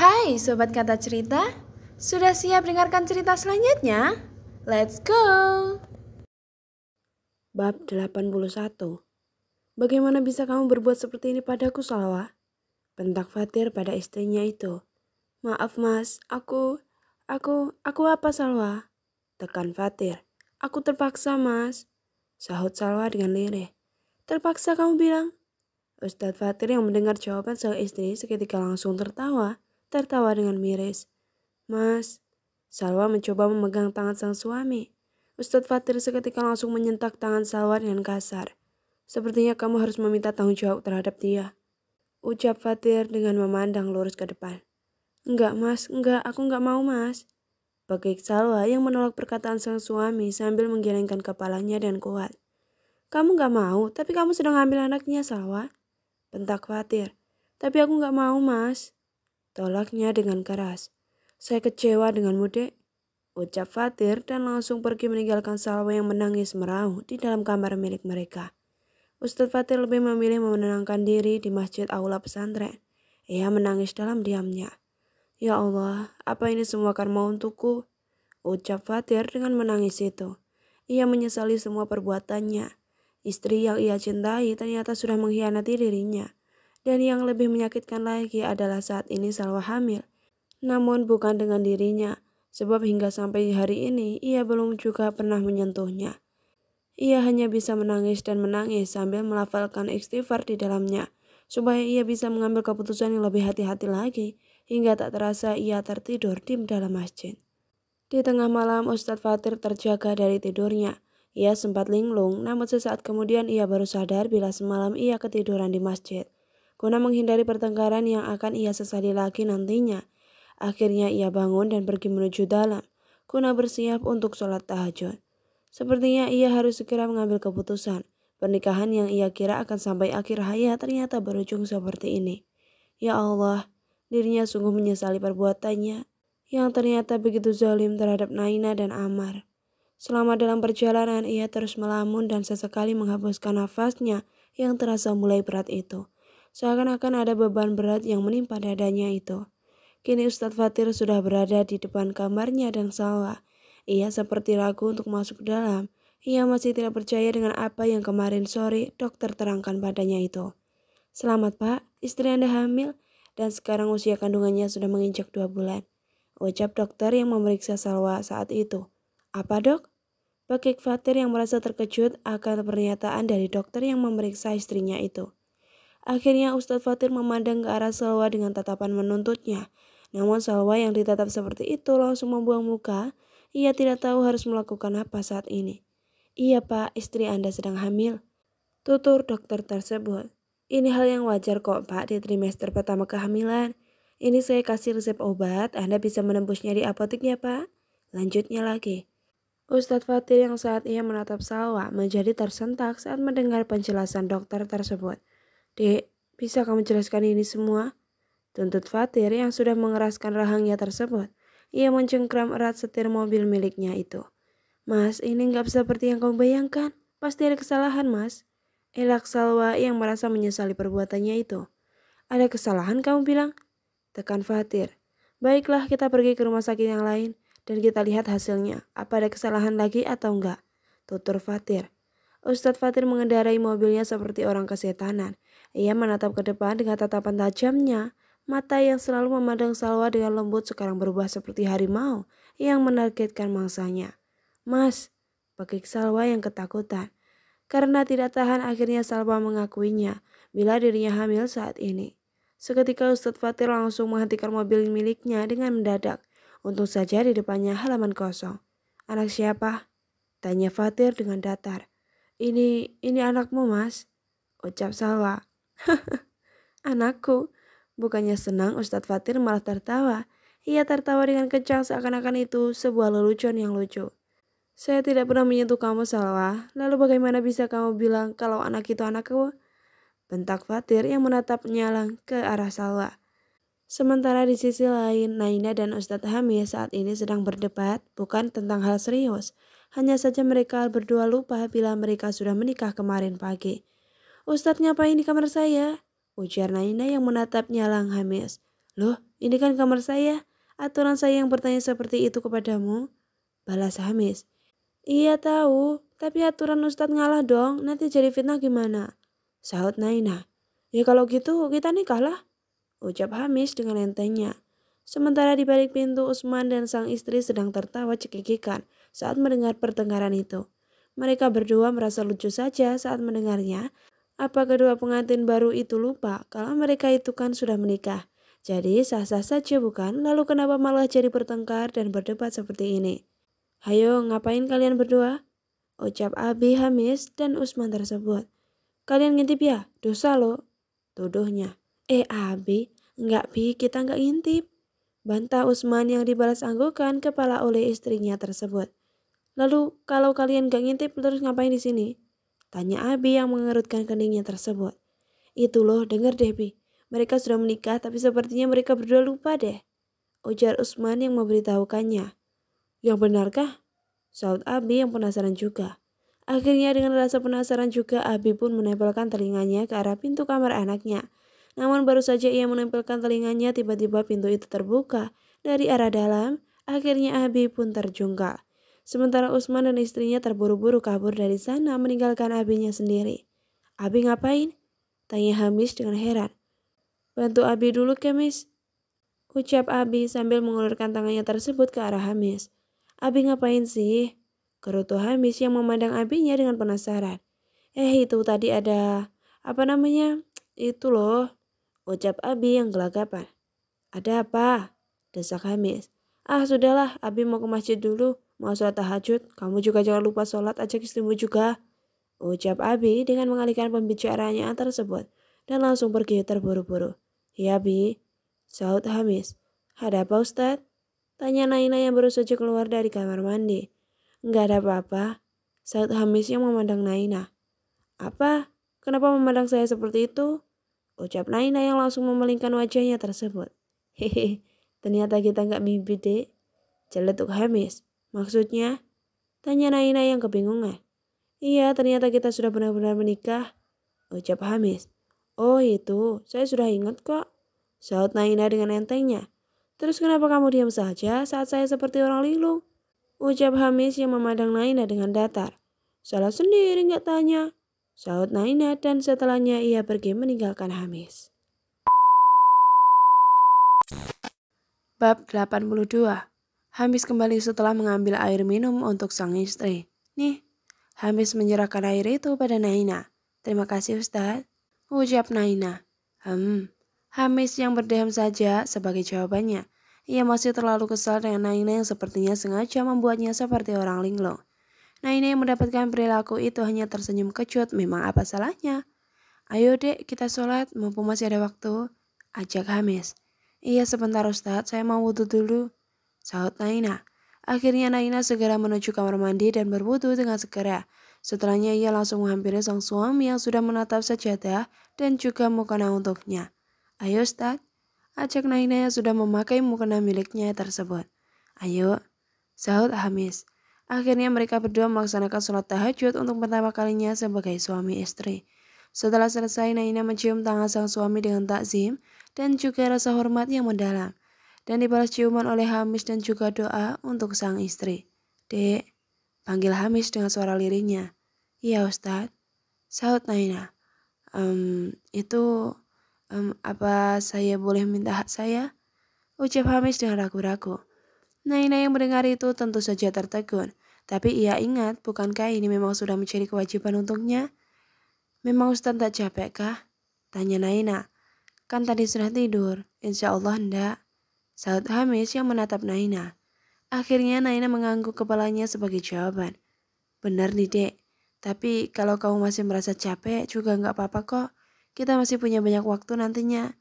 Hai Sobat Kata Cerita, sudah siap dengarkan cerita selanjutnya? Let's go! Bab 81. Bagaimana bisa kamu berbuat seperti ini padaku, Salwa? Bentak Fatir pada istrinya itu. Maaf mas, aku apa Salwa? Tekan Fatir. Aku terpaksa mas, sahut Salwa dengan lirih. Terpaksa kamu bilang? Ustadz Fatir yang mendengar jawaban sang istri seketika langsung tertawa dengan miris. Mas, Salwa mencoba memegang tangan sang suami. Ustadz Fatir seketika langsung menyentak tangan Salwa dengan kasar. Sepertinya kamu harus meminta tanggung jawab terhadap dia, ucap Fatir dengan memandang lurus ke depan. Enggak mas, enggak, aku enggak mau mas. Bagi Salwa yang menolak perkataan sang suami sambil menggelengkan kepalanya dan kuat. Kamu enggak mau, tapi kamu sedang ambil anaknya Salwa. Bentak Fatir. Tapi aku enggak mau mas. Tolaknya dengan keras. Saya kecewa denganmu dek, ucap Fatir dan langsung pergi meninggalkan Salwa yang menangis meraung di dalam kamar milik mereka. Ustadz Fatir lebih memilih menenangkan diri di masjid aula pesantren. Ia menangis dalam diamnya. Ya Allah, apa ini semua karma untukku? Ucap Fatir dengan menangis itu. Ia menyesali semua perbuatannya. Istri yang ia cintai ternyata sudah mengkhianati dirinya. Dan yang lebih menyakitkan lagi adalah saat ini Salwa hamil. Namun bukan dengan dirinya, sebab hingga sampai hari ini ia belum juga pernah menyentuhnya. Ia hanya bisa menangis dan menangis sambil melafalkan istighfar di dalamnya, supaya ia bisa mengambil keputusan yang lebih hati-hati lagi, hingga tak terasa ia tertidur di dalam masjid. Di tengah malam Ustadz Fatir terjaga dari tidurnya. Ia sempat linglung, namun sesaat kemudian ia baru sadar bila semalam ia ketiduran di masjid. Guna menghindari pertengkaran yang akan ia sesali lagi nantinya. Akhirnya ia bangun dan pergi menuju dalam, guna bersiap untuk sholat tahajud. Sepertinya ia harus segera mengambil keputusan. Pernikahan yang ia kira akan sampai akhir hayat ternyata berujung seperti ini. Ya Allah, dirinya sungguh menyesali perbuatannya yang ternyata begitu zalim terhadap Naina dan Amar. Selama dalam perjalanan ia terus melamun dan sesekali menghembuskan nafasnya yang terasa mulai berat itu. Seakan-akan ada beban berat yang menimpa dadanya itu. Kini Ustadz Fatir sudah berada di depan kamarnya dan Salwa. Ia seperti ragu untuk masuk ke dalam. Ia masih tidak percaya dengan apa yang kemarin sore dokter terangkan padanya itu. Selamat Pak, istri Anda hamil dan sekarang usia kandungannya sudah menginjak 2 bulan. Ucap dokter yang memeriksa Salwa saat itu. Apa dok? Bagi Fatir yang merasa terkejut akan pernyataan dari dokter yang memeriksa istrinya itu. Akhirnya Ustadz Fatir memandang ke arah Salwa dengan tatapan menuntutnya. Namun Salwa yang ditatap seperti itu langsung membuang muka. Ia tidak tahu harus melakukan apa saat ini. Iya Pak, istri Anda sedang hamil, tutur dokter tersebut. Ini hal yang wajar kok Pak di trimester pertama kehamilan. Ini saya kasih resep obat, Anda bisa menembusnya di apotek ya Pak. Lanjutnya lagi. Ustadz Fatir yang saat ia menatap Salwa menjadi tersentak saat mendengar penjelasan dokter tersebut. Dek, bisa kamu jelaskan ini semua? Tuntut Fatir yang sudah mengeraskan rahangnya tersebut. Ia mencengkram erat setir mobil miliknya itu. Mas, ini nggak seperti yang kamu bayangkan. Pasti ada kesalahan, Mas. Elak Salwa yang merasa menyesali perbuatannya itu. Ada kesalahan kamu bilang? Tekan Fatir. Baiklah, kita pergi ke rumah sakit yang lain dan kita lihat hasilnya. Apa ada kesalahan lagi atau enggak? Tutur Fatir. Ustadz Fatir mengendarai mobilnya seperti orang kesetanan. Ia menatap ke depan dengan tatapan tajamnya. Mata yang selalu memandang Salwa dengan lembut sekarang berubah seperti harimau yang menargetkan mangsanya. Mas, pekik Salwa yang ketakutan. Karena tidak tahan akhirnya Salwa mengakuinya bila dirinya hamil saat ini. Seketika Ustadz Fatir langsung menghentikan mobil miliknya dengan mendadak. Untung saja di depannya halaman kosong. Anak siapa? Tanya Fatir dengan datar. Ini anakmu mas, ucap Salwa. Anakku. Bukannya senang, Ustadz Fatir malah tertawa. Ia tertawa dengan kencang seakan-akan itu sebuah lelucon yang lucu. Saya tidak pernah menyentuh kamu Salwa. Lalu bagaimana bisa kamu bilang kalau anak itu anakku? Bentak Fatir yang menatap nyalang ke arah Salwa. Sementara di sisi lain, Naina dan Ustadz Hamid saat ini sedang berdebat bukan tentang hal serius. Hanya saja mereka berdua lupa bila mereka sudah menikah kemarin pagi. Ustadz ngapain di kamar saya? Ujar Naina yang menatap nyalang Hamis. Loh, ini kan kamar saya. Aturan saya yang bertanya seperti itu kepadamu. Balas Hamis. Iya tahu, tapi aturan Ustadz ngalah dong, nanti jadi fitnah gimana? Sahut Naina. Ya kalau gitu kita nikah lah, ucap Hamis dengan entengnya. Sementara di balik pintu Usman dan sang istri sedang tertawa cekikikan saat mendengar pertengkaran itu. Mereka berdua merasa lucu saja saat mendengarnya. Apa kedua pengantin baru itu lupa kalau mereka itu kan sudah menikah? Jadi sah-sah saja bukan? Lalu kenapa malah jadi bertengkar dan berdebat seperti ini? Hayo ngapain kalian berdua? Ucap Abi Hamis dan Usman tersebut. Kalian ngintip ya? Dosa lo. Tuduhnya. Abi, enggak Bi, kita enggak ngintip. Bantah Usman yang dibalas anggukan kepala oleh istrinya tersebut. Lalu kalau kalian enggak ngintip terus ngapain di sini? Tanya Abi yang mengerutkan keningnya tersebut. Itu loh, denger deh Bi. Mereka sudah menikah tapi sepertinya mereka berdua lupa deh. Ujar Usman yang memberitahukannya. Yang benarkah? Saud Abi yang penasaran juga. Akhirnya dengan rasa penasaran juga Abi pun menempelkan telinganya ke arah pintu kamar anaknya. Namun baru saja ia menempelkan telinganya tiba-tiba pintu itu terbuka dari arah dalam. Akhirnya Abi pun terjungkal. Sementara Usman dan istrinya terburu-buru kabur dari sana meninggalkan Abinya sendiri. Abi ngapain? Tanya Hamis dengan heran. Bantu Abi dulu Kemis. Ucap Abi sambil mengulurkan tangannya tersebut ke arah Hamis. Abi ngapain sih? Gerutu Hamis yang memandang Abinya dengan penasaran. Itu tadi ada, apa namanya? Itu loh, ucap Abi yang gelagapan. Ada apa? Desak Hamis. Sudahlah, Abi mau ke masjid dulu. Mau sholat tahajud, kamu juga jangan lupa sholat, ajak istrimu juga. Ucap Abi dengan mengalihkan pembicaraannya tersebut. Dan langsung pergi terburu-buru. Ya Abi, sahut Hamis. Ada apa Ustadz? Tanya Naina yang baru saja keluar dari kamar mandi. Enggak ada apa-apa, sahut Hamis yang memandang Naina. Apa? Kenapa memandang saya seperti itu? Ucap Naina yang langsung memalingkan wajahnya tersebut. Hehe, ternyata kita nggak mimpi dek. Celetuk Hamis. Maksudnya? Tanya Naina yang kebingungan. Iya, ternyata kita sudah benar-benar menikah. Ucap Hamis. Oh itu, saya sudah ingat kok. Sahut Naina dengan entengnya. Terus kenapa kamu diam saja saat saya seperti orang linglung? Ucap Hamis yang memandang Naina dengan datar. Salah sendiri nggak tanya. Sahut Naina dan setelahnya ia pergi meninggalkan Hamis. Bab 82. Hamis kembali setelah mengambil air minum untuk sang istri. Nih, Hamis menyerahkan air itu pada Naina. Terima kasih Ustadz. Ucap Naina. Hamis yang berdiam saja sebagai jawabannya. Ia masih terlalu kesal dengan Naina yang sepertinya sengaja membuatnya seperti orang linglung. Naina yang mendapatkan perilaku itu hanya tersenyum kecut, memang apa salahnya? Ayo dek, kita sholat, mumpung masih ada waktu. Ajak Hamis. Iya sebentar Ustadz, saya mau wudhu dulu. Sahut Naina. Akhirnya Naina segera menuju kamar mandi dan berwudhu dengan segera. Setelahnya ia langsung menghampiri sang suami yang sudah menatap sajadah dan juga mukena untuknya. Ayo Ustadz. Ajak Naina yang sudah memakai mukena miliknya tersebut. Ayo, sahut Hamis. Akhirnya mereka berdua melaksanakan sholat tahajud untuk pertama kalinya sebagai suami istri. Setelah selesai, Naina mencium tangan sang suami dengan takzim dan juga rasa hormat yang mendalam. Dan dibalas ciuman oleh Hamis dan juga doa untuk sang istri. Dek, panggil Hamis dengan suara lirihnya. Iya Ustadz, sahut Naina. Apa saya boleh minta hak saya? Ucap Hamis dengan ragu-ragu. Naina yang mendengar itu tentu saja tertegun. Tapi ia ingat, bukankah ini memang sudah menjadi kewajiban untuknya? Memang Ustadz tak capek kah? Tanya Naina. Kan tadi sudah tidur, insya Allah enggak. Sahut Hamis yang menatap Naina. Akhirnya Naina mengangguk kepalanya sebagai jawaban. Benar nih dek, tapi kalau kamu masih merasa capek juga enggak apa-apa kok. Kita masih punya banyak waktu nantinya.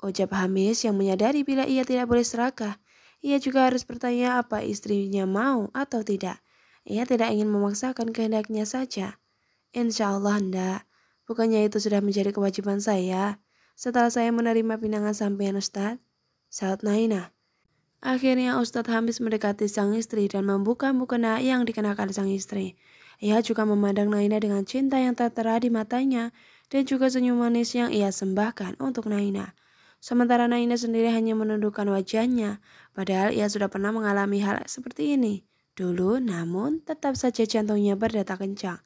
Ucap Hamis yang menyadari bila ia tidak boleh serakah. Ia juga harus bertanya apa istrinya mau atau tidak. Ia tidak ingin memaksakan kehendaknya saja. Insya Allah enggak. Bukannya itu sudah menjadi kewajiban saya setelah saya menerima pinangan sampean Ustadz? Sahut Naina. Akhirnya Ustadz Hamis mendekati sang istri dan membuka mukena yang dikenakan sang istri. Ia juga memandang Naina dengan cinta yang tertera di matanya dan juga senyum manis yang ia sembahkan untuk Naina. Sementara Naina sendiri hanya menundukkan wajahnya, padahal ia sudah pernah mengalami hal seperti ini dulu, namun tetap saja jantungnya berdetak kencang.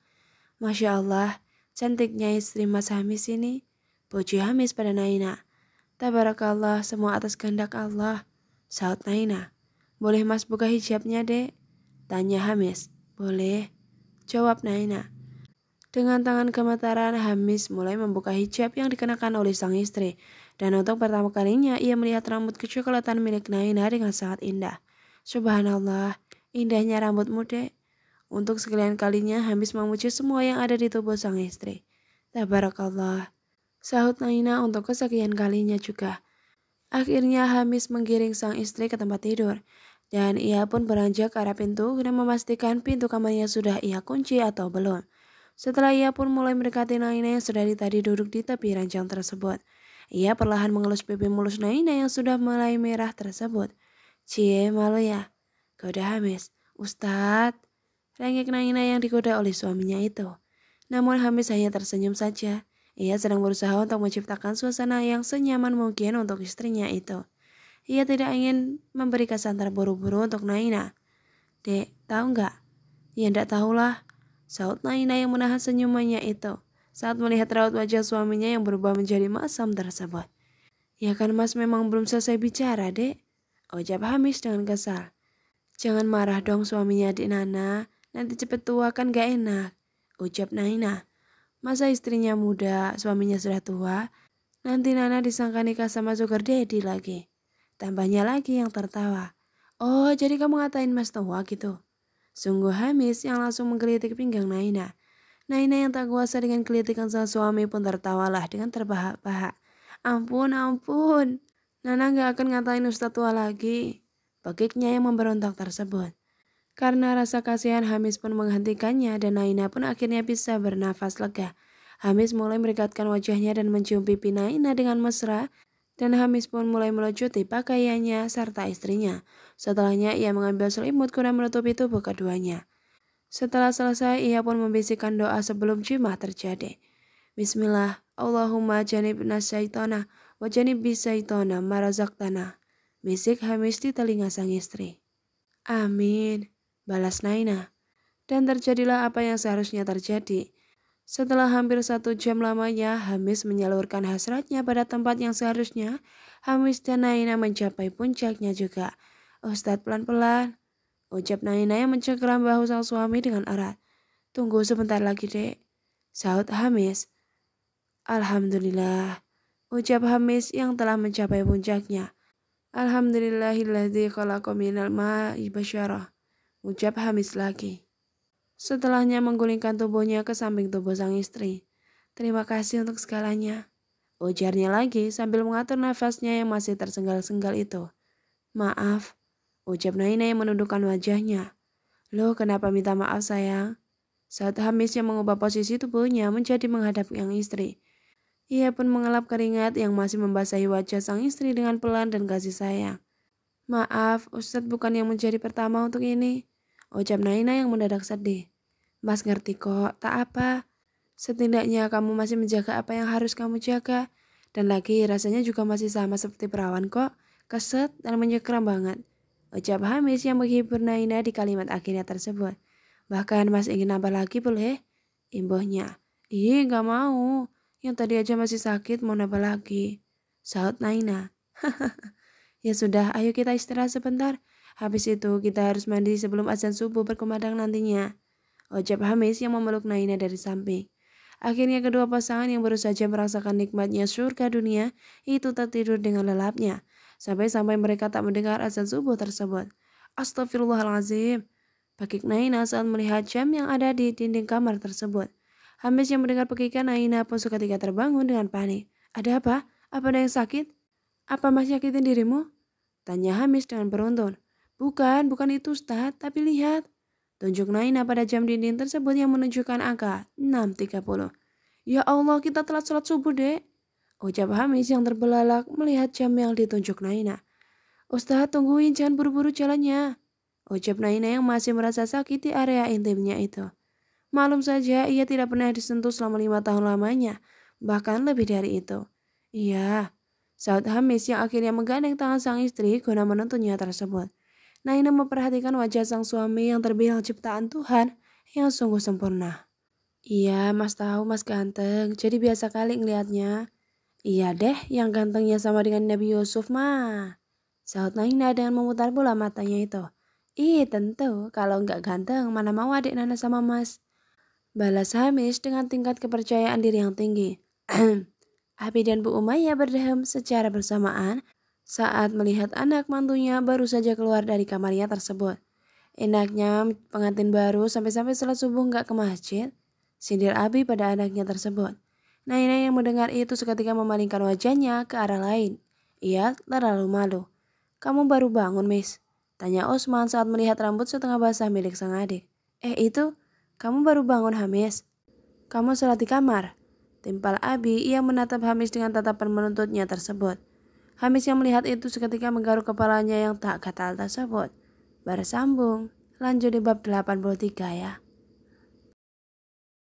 Masya Allah, cantiknya istri Mas Hamis ini. Puji Hamis pada Naina. Tabarakallah, semua atas kehendak Allah. Saut Naina. Boleh Mas buka hijabnya, Dek? Tanya Hamis. Boleh. Jawab Naina. Dengan tangan gemetaran, Hamis mulai membuka hijab yang dikenakan oleh sang istri. Dan untuk pertama kalinya, ia melihat rambut kecoklatan milik Naina dengan sangat indah. Subhanallah, indahnya rambutmu, Dek. Untuk sekalian kalinya, Hamis memuji semua yang ada di tubuh sang istri. Tabarakallah. Sahut Naina untuk kesekian kalinya juga. Akhirnya Hamis menggiring sang istri ke tempat tidur. Dan ia pun beranjak ke arah pintu dan memastikan pintu kamarnya sudah ia kunci atau belum. Setelah ia pun mulai mendekati Naina yang sudah tadi duduk di tepi ranjang tersebut. Ia perlahan mengelus pipi mulus Naina yang sudah mulai merah tersebut. Cie, malu ya? Goda Hamis. Ustadz, rengek Naina yang digoda oleh suaminya itu. Namun Hamis hanya tersenyum saja. Ia sedang berusaha untuk menciptakan suasana yang senyaman mungkin untuk istrinya itu. Ia tidak ingin memberi kesan terburu-buru untuk Naina. Dek, tahu nggak? Ya ndak tahulah. Saut Naina yang menahan senyumannya itu saat melihat raut wajah suaminya yang berubah menjadi masam tersebut. Ya kan Mas memang belum selesai bicara, Dek. Ucap Hamis dengan kesal. Jangan marah dong suaminya adik Nana. Nanti cepet tua kan gak enak. Ucap Naina. Masa istrinya muda, suaminya sudah tua, nanti Nana disangka nikah sama sugar daddy lagi. Tambahnya lagi yang tertawa. Oh, jadi kamu ngatain Mas tua gitu? Sungguh Hamis yang langsung menggelitik pinggang Naina. Naina yang tak kuasa dengan gelitikan sang suami pun tertawalah dengan terbahak-bahak. Ampun, ampun. Nana gak akan ngatain Ustadz tua lagi. Begiknya yang memberontak tersebut. Karena rasa kasihan Hamis pun menghentikannya dan Naina pun akhirnya bisa bernafas lega. Hamis mulai merekatkan wajahnya dan mencium pipi Naina dengan mesra dan Hamis pun mulai melucuti pakaiannya serta istrinya. Setelahnya ia mengambil selimut guna menutupi tubuh keduanya. Setelah selesai ia pun membisikkan doa sebelum jimah terjadi. Bismillah, Allahumma janibna syaitana wa janibis syaitana marazaqtana. Bisik Hamis di telinga sang istri. Amin. Balas Naina. Dan terjadilah apa yang seharusnya terjadi. Setelah hampir 1 jam lamanya, Hamis menyalurkan hasratnya pada tempat yang seharusnya. Hamis dan Naina mencapai puncaknya juga. Ustadz pelan-pelan. Ucap Naina yang mencengkeram bahu sang suami dengan erat. Tunggu sebentar lagi, Dek. Saut Hamis. Alhamdulillah. Ucap Hamis yang telah mencapai puncaknya. Alhamdulillahilladzi khalaqa minal ma'i basyarah. Ucap Hamis lagi. Setelahnya menggulingkan tubuhnya ke samping tubuh sang istri. Terima kasih untuk segalanya. Ujarnya lagi sambil mengatur nafasnya yang masih tersengal-sengal itu. Maaf. Ucap Naina yang menundukkan wajahnya. Loh, kenapa minta maaf sayang? Saat Hamis yang mengubah posisi tubuhnya menjadi menghadap yang istri. Ia pun mengelap keringat yang masih membasahi wajah sang istri dengan pelan dan kasih sayang. Maaf, Ustadz bukan yang menjadi pertama untuk ini. Ucap Naina yang mendadak sedih. Mas ngerti kok, tak apa. Setidaknya kamu masih menjaga apa yang harus kamu jaga. Dan lagi rasanya juga masih sama seperti perawan kok. Keset dan menyekram banget. Ucap Hamis yang menghibur Naina di kalimat akhirnya tersebut. Bahkan Mas ingin nambah lagi boleh? Imbuhnya. Ih gak mau. Yang tadi aja masih sakit mau nambah lagi. Saut Naina. Ya sudah, ayo kita istirahat sebentar. Habis itu kita harus mandi sebelum azan subuh berkumandang nantinya. Ucap Hamis yang memeluk Naina dari samping. Akhirnya kedua pasangan yang baru saja merasakan nikmatnya surga dunia itu tertidur dengan lelapnya. Sampai-sampai mereka tak mendengar azan subuh tersebut. Astagfirullahalazim. Pakik Naina saat melihat jam yang ada di dinding kamar tersebut. Hamis yang mendengar pekikan Naina pun seketika terbangun dengan panik. Ada apa? Apa ada yang sakit? Apa Mas nyakitin dirimu? Tanya Hamis dengan beruntun. Bukan itu Ustaz, tapi lihat. Tunjuk Naina pada jam dinding tersebut yang menunjukkan angka 6.30. Ya Allah, kita telat sholat subuh, Dek. Ucap Hamis yang terbelalak melihat jam yang ditunjuk Naina. Ustaz, tungguin, jangan buru-buru jalannya. Ucap Naina yang masih merasa sakit di area intimnya itu. Maklum saja, ia tidak pernah disentuh selama 5 tahun lamanya, bahkan lebih dari itu. Iya, Saud Hamis yang akhirnya menggandeng tangan sang istri guna menuntunnya tersebut. Naina memperhatikan wajah sang suami yang terbilang ciptaan Tuhan yang sungguh sempurna. Iya, Mas tahu Mas ganteng, jadi biasa kali ngelihatnya. Iya deh, yang gantengnya sama dengan Nabi Yusuf mah. Saud Naina dengan memutar bola matanya itu. Ih, tentu, kalau nggak ganteng mana mau adik Nana sama Mas. Balas Hamis dengan tingkat kepercayaan diri yang tinggi. Abi dan Bu Umayyah berdeham secara bersamaan saat melihat anak mantunya baru saja keluar dari kamarnya tersebut. Enaknya pengantin baru sampai-sampai sholat subuh nggak ke masjid. Sindir Abi pada anaknya tersebut. Naina yang mendengar itu seketika memalingkan wajahnya ke arah lain. Ia terlalu malu. Kamu baru bangun, Miss? Tanya Osman saat melihat rambut setengah basah milik sang adik. Itu, kamu baru bangun, Hamis? Kamu sholat di kamar? Timpal Abi, ia menatap Hamis dengan tatapan menuntutnya tersebut. Hamis yang melihat itu seketika menggaruk kepalanya yang tak gatal tersebut. Bersambung, lanjut di bab 83 ya.